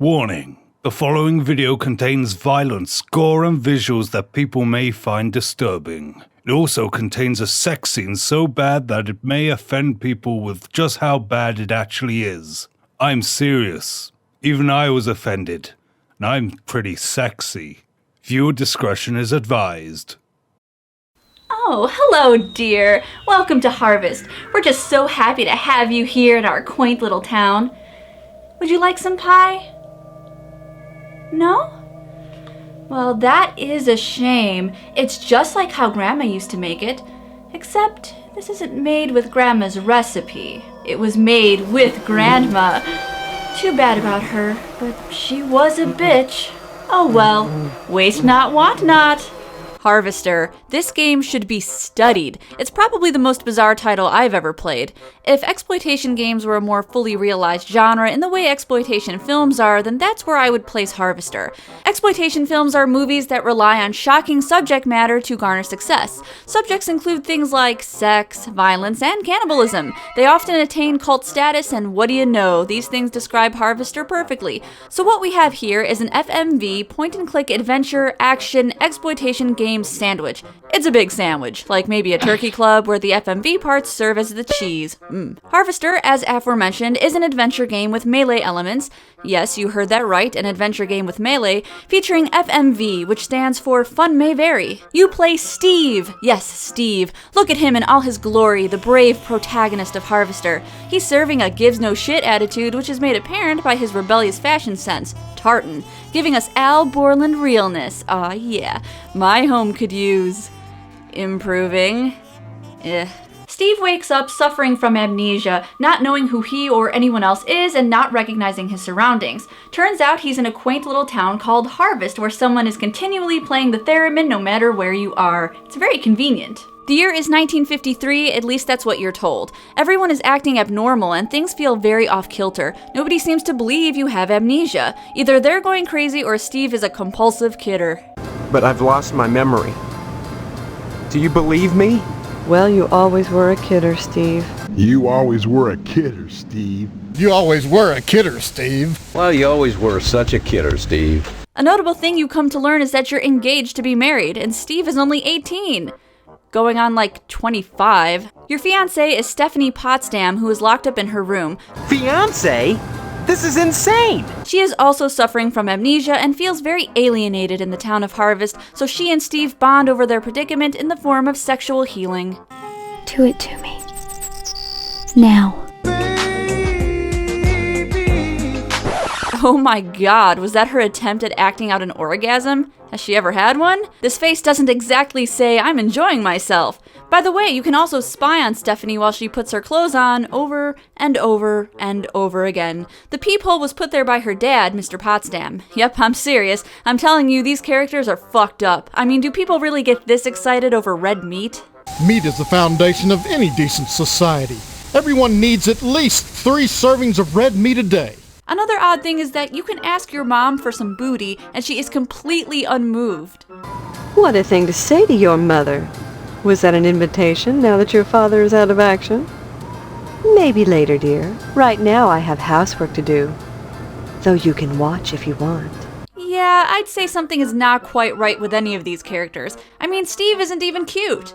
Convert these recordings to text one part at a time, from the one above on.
Warning. The following video contains violence, gore, and visuals that people may find disturbing. It also contains a sex scene so bad that it may offend people with just how bad it actually is. I'm serious. Even I was offended. And I'm pretty sexy. Viewer discretion is advised. Oh, hello, dear. Welcome to Harvest. We're just so happy to have you here in our quaint little town. Would you like some pie? No? Well, that is a shame. It's just like how Grandma used to make it. Except this isn't made with Grandma's recipe. It was made with Grandma. Too bad about her, but she was a bitch. Oh well, waste not, want not. Harvester. This game should be studied. It's probably the most bizarre title I've ever played. If exploitation games were a more fully realized genre in the way exploitation films are, then that's where I would place Harvester. Exploitation films are movies that rely on shocking subject matter to garner success. Subjects include things like sex, violence, and cannibalism. They often attain cult status, and what do you know, these things describe Harvester perfectly. So what we have here is an FMV, point-and-click adventure, action, exploitation game sandwich. It's a big sandwich, like maybe a turkey club where the FMV parts serve as the cheese. Harvester, as aforementioned, is an adventure game with melee elements. Yes, you heard that right, an adventure game with melee, featuring FMV, which stands for Fun May Vary. You play Steve. Yes, Steve. Look at him in all his glory, the brave protagonist of Harvester. He's serving a gives no shit attitude, which is made apparent by his rebellious fashion sense, tartan, giving us Al Borland realness. Aw, yeah. My home could use improving. Steve wakes up suffering from amnesia, not knowing who he or anyone else is and not recognizing his surroundings. Turns out he's in a quaint little town called Harvest, where someone is continually playing the theremin no matter where you are. It's very convenient. The year is 1953, at least that's what you're told. Everyone is acting abnormal and things feel very off-kilter. Nobody seems to believe you have amnesia. Either they're going crazy or Steve is a compulsive kidder. But I've lost my memory. Do you believe me? Well, you always were a kidder, Steve. You always were a kidder, Steve. You always were a kidder, Steve. Well, you always were such a kidder, Steve. A notable thing you come to learn is that you're engaged to be married, and Steve is only 18. Going on like 25. Your fiancée is Stephanie Potsdam, who is locked up in her room. Fiancé? This is insane! She is also suffering from amnesia and feels very alienated in the town of Harvest, so she and Steve bond over their predicament in the form of sexual healing. Do it to me. Now. Oh my god, was that her attempt at acting out an orgasm? Has she ever had one? This face doesn't exactly say, I'm enjoying myself. By the way, you can also spy on Stephanie while she puts her clothes on over and over and over again. The peephole was put there by her dad, Mr. Potsdam. Yep, I'm serious. I'm telling you, these characters are fucked up. I mean, do people really get this excited over red meat? Meat is the foundation of any decent society. Everyone needs at least 3 servings of red meat a day. Another odd thing is that you can ask your mom for some booty, and she is completely unmoved. What a thing to say to your mother. Was that an invitation now that your father is out of action? Maybe later, dear. Right now I have housework to do. Though you can watch if you want. Yeah, I'd say something is not quite right with any of these characters. I mean, Steve isn't even cute.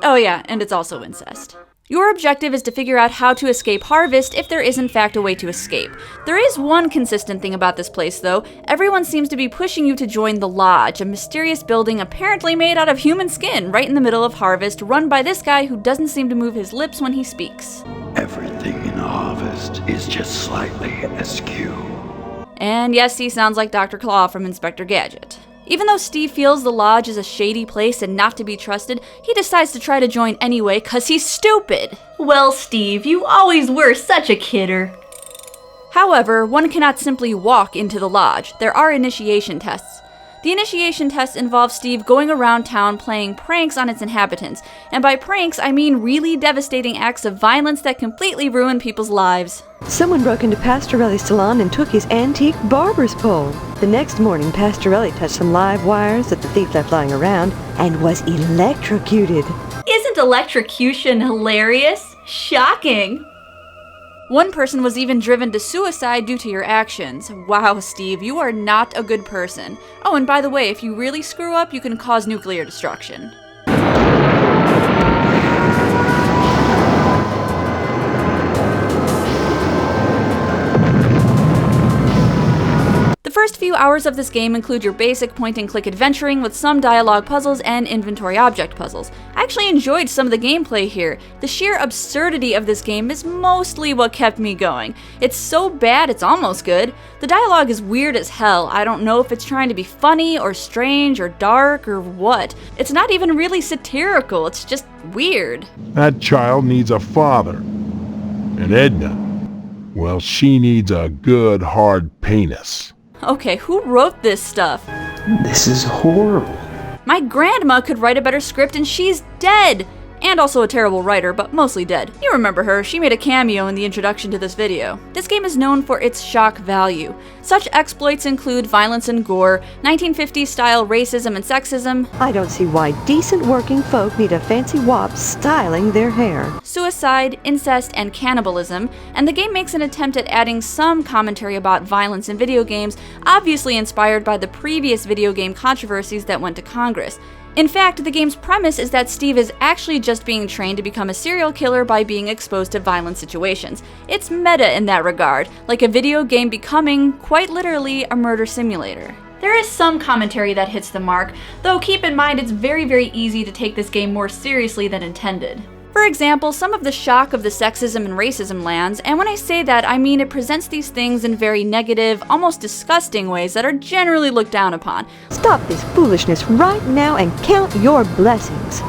Oh yeah, and it's also incest. Your objective is to figure out how to escape Harvest if there is in fact a way to escape. There is one consistent thing about this place though. Everyone seems to be pushing you to join the Lodge, a mysterious building apparently made out of human skin right in the middle of Harvest, run by this guy who doesn't seem to move his lips when he speaks. Everything in Harvest is just slightly askew. And yes, he sounds like Dr. Claw from Inspector Gadget. Even though Steve feels the Lodge is a shady place and not to be trusted, he decides to try to join anyway cause he's stupid. Well, Steve, you always were such a kidder. However, one cannot simply walk into the Lodge. There are initiation tests. The initiation test involves Steve going around town playing pranks on its inhabitants. And by pranks, I mean really devastating acts of violence that completely ruin people's lives. Someone broke into Pastorelli's salon and took his antique barber's pole. The next morning, Pastorelli touched some live wires that the thief left lying around and was electrocuted. Isn't electrocution hilarious? Shocking! One person was even driven to suicide due to your actions. Wow, Steve, you are not a good person. Oh, and by the way, if you really screw up, you can cause nuclear destruction. The first few hours of this game include your basic point-and-click adventuring with some dialogue puzzles and inventory object puzzles. I actually enjoyed some of the gameplay here. The sheer absurdity of this game is mostly what kept me going. It's so bad it's almost good. The dialogue is weird as hell. I don't know if it's trying to be funny or strange or dark or what. It's not even really satirical, it's just weird. That child needs a father. And Edna, well, she needs a good hard penis. Okay, who wrote this stuff? This is horrible. My grandma could write a better script and she's dead! And also a terrible writer, but mostly dead. You remember her, she made a cameo in the introduction to this video. This game is known for its shock value. Such exploits include violence and gore, 1950s style racism and sexism, I don't see why decent working folk need a fancy wop styling their hair. suicide, incest, and cannibalism, and the game makes an attempt at adding some commentary about violence in video games, obviously inspired by the previous video game controversies that went to Congress. In fact, the game's premise is that Steve is actually just being trained to become a serial killer by being exposed to violent situations. It's meta in that regard, like a video game becoming, quite literally, a murder simulator. There is some commentary that hits the mark, though keep in mind it's very easy to take this game more seriously than intended. For example, some of the shock of the sexism and racism lands, and when I say that, I mean it presents these things in very negative, almost disgusting ways that are generally looked down upon. Stop this foolishness right now and count your blessings.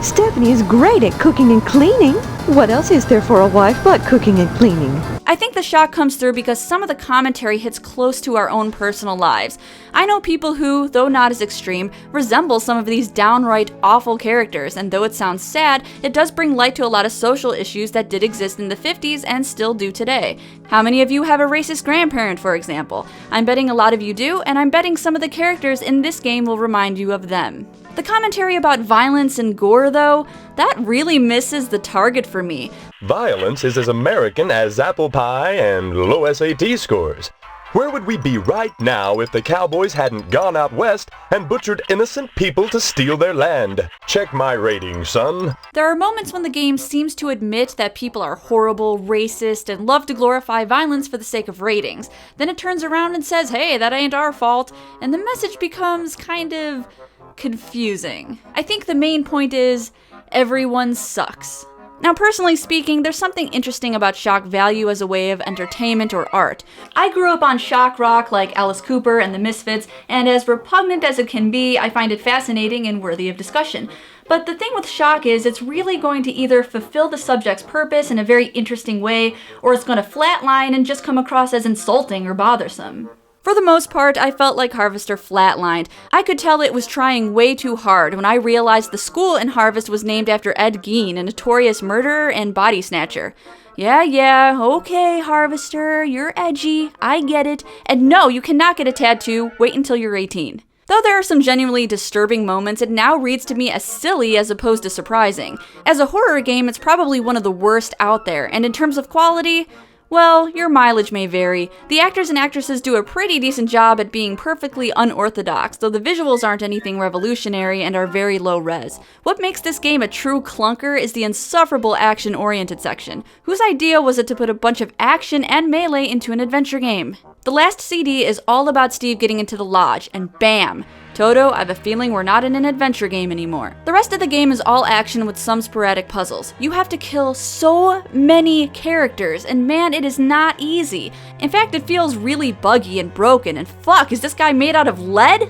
Stephanie is great at cooking and cleaning. What else is there for a wife but cooking and cleaning? I think the shock comes through because some of the commentary hits close to our own personal lives. I know people who, though not as extreme, resemble some of these downright awful characters, and though it sounds sad, it does bring light to a lot of social issues that did exist in the 50s and still do today. How many of you have a racist grandparent, for example? I'm betting a lot of you do, and I'm betting some of the characters in this game will remind you of them. The commentary about violence and gore, though, that really misses the target for me. Violence is as American as apple pie and low SAT scores. Where would we be right now if the cowboys hadn't gone out west and butchered innocent people to steal their land? Check my ratings, son. There are moments when the game seems to admit that people are horrible, racist, and love to glorify violence for the sake of ratings. Then it turns around and says, hey, that ain't our fault, and the message becomes kind of confusing. I think the main point is, everyone sucks. Now, personally speaking, there's something interesting about shock value as a way of entertainment or art. I grew up on shock rock like Alice Cooper and the Misfits, and as repugnant as it can be, I find it fascinating and worthy of discussion. But the thing with shock is it's really going to either fulfill the subject's purpose in a very interesting way, or it's going to flatline and just come across as insulting or bothersome. For the most part, I felt like Harvester flatlined. I could tell it was trying way too hard when I realized the school in Harvest was named after Ed Gein, a notorious murderer and body snatcher. Yeah, okay, Harvester, you're edgy, I get it. And no, you cannot get a tattoo, wait until you're 18. Though there are some genuinely disturbing moments, it now reads to me as silly as opposed to surprising. As a horror game, it's probably one of the worst out there, and in terms of quality, well, your mileage may vary. The actors and actresses do a pretty decent job at being perfectly unorthodox, though the visuals aren't anything revolutionary and are very low res. What makes this game a true clunker is the insufferable action-oriented section. Whose idea was it to put a bunch of action and melee into an adventure game? The last CD is all about Steve getting into the lodge, and bam! Toto, I have a feeling we're not in an adventure game anymore. The rest of the game is all action with some sporadic puzzles. You have to kill so many characters, and man, it is not easy. In fact, it feels really buggy and broken, and fuck, is this guy made out of lead?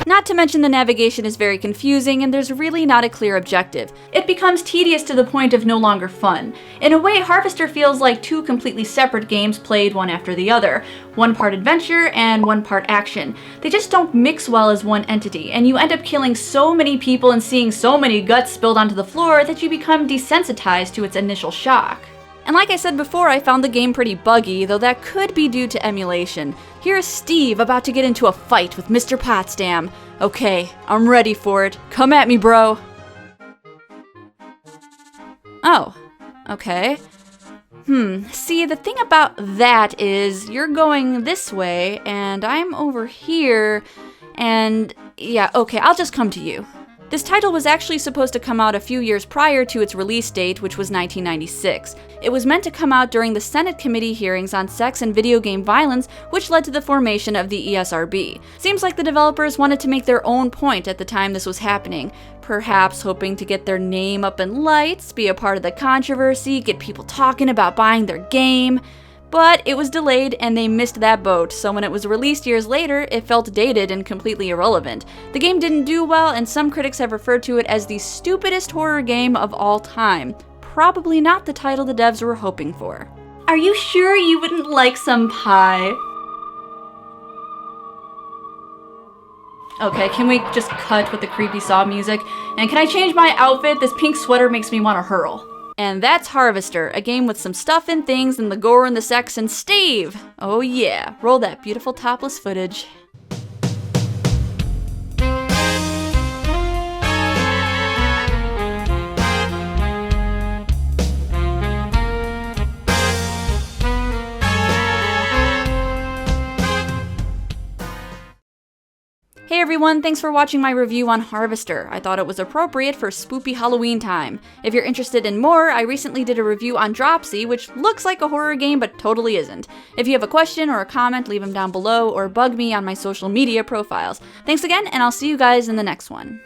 Not to mention the navigation is very confusing and there's really not a clear objective. It becomes tedious to the point of no longer fun. In a way, Harvester feels like two completely separate games played one after the other. One part adventure and one part action. They just don't mix well as one entity, and you end up killing so many people and seeing so many guts spilled onto the floor that you become desensitized to its initial shock. And like I said before, I found the game pretty buggy, though that could be due to emulation. Here's Steve about to get into a fight with Mr. Potsdam. Okay, I'm ready for it. Come at me, bro. Oh, Okay. See, the thing about that is you're going this way, and I'm over here, and yeah, okay, I'll just come to you. This title was actually supposed to come out a few years prior to its release date, which was 1996. It was meant to come out during the Senate committee hearings on sex and video game violence, which led to the formation of the ESRB. Seems like the developers wanted to make their own point at the time this was happening, perhaps hoping to get their name up in lights, be a part of the controversy, get people talking about buying their game. But it was delayed and they missed that boat, so when it was released years later, it felt dated and completely irrelevant. The game didn't do well, and some critics have referred to it as the stupidest horror game of all time. Probably not the title the devs were hoping for. Are you sure you wouldn't like some pie? Okay, can we just cut with the creepy Saw music? And can I change my outfit? This pink sweater makes me want to hurl. And that's Harvester, a game with some stuff and things and the gore and the sex and Steve! Oh yeah, roll that beautiful topless footage. Hey everyone, thanks for watching my review on Harvester. I thought it was appropriate for spoopy Halloween time. If you're interested in more, I recently did a review on Dropsy, which looks like a horror game but totally isn't. If you have a question or a comment, leave them down below or bug me on my social media profiles. Thanks again, and I'll see you guys in the next one.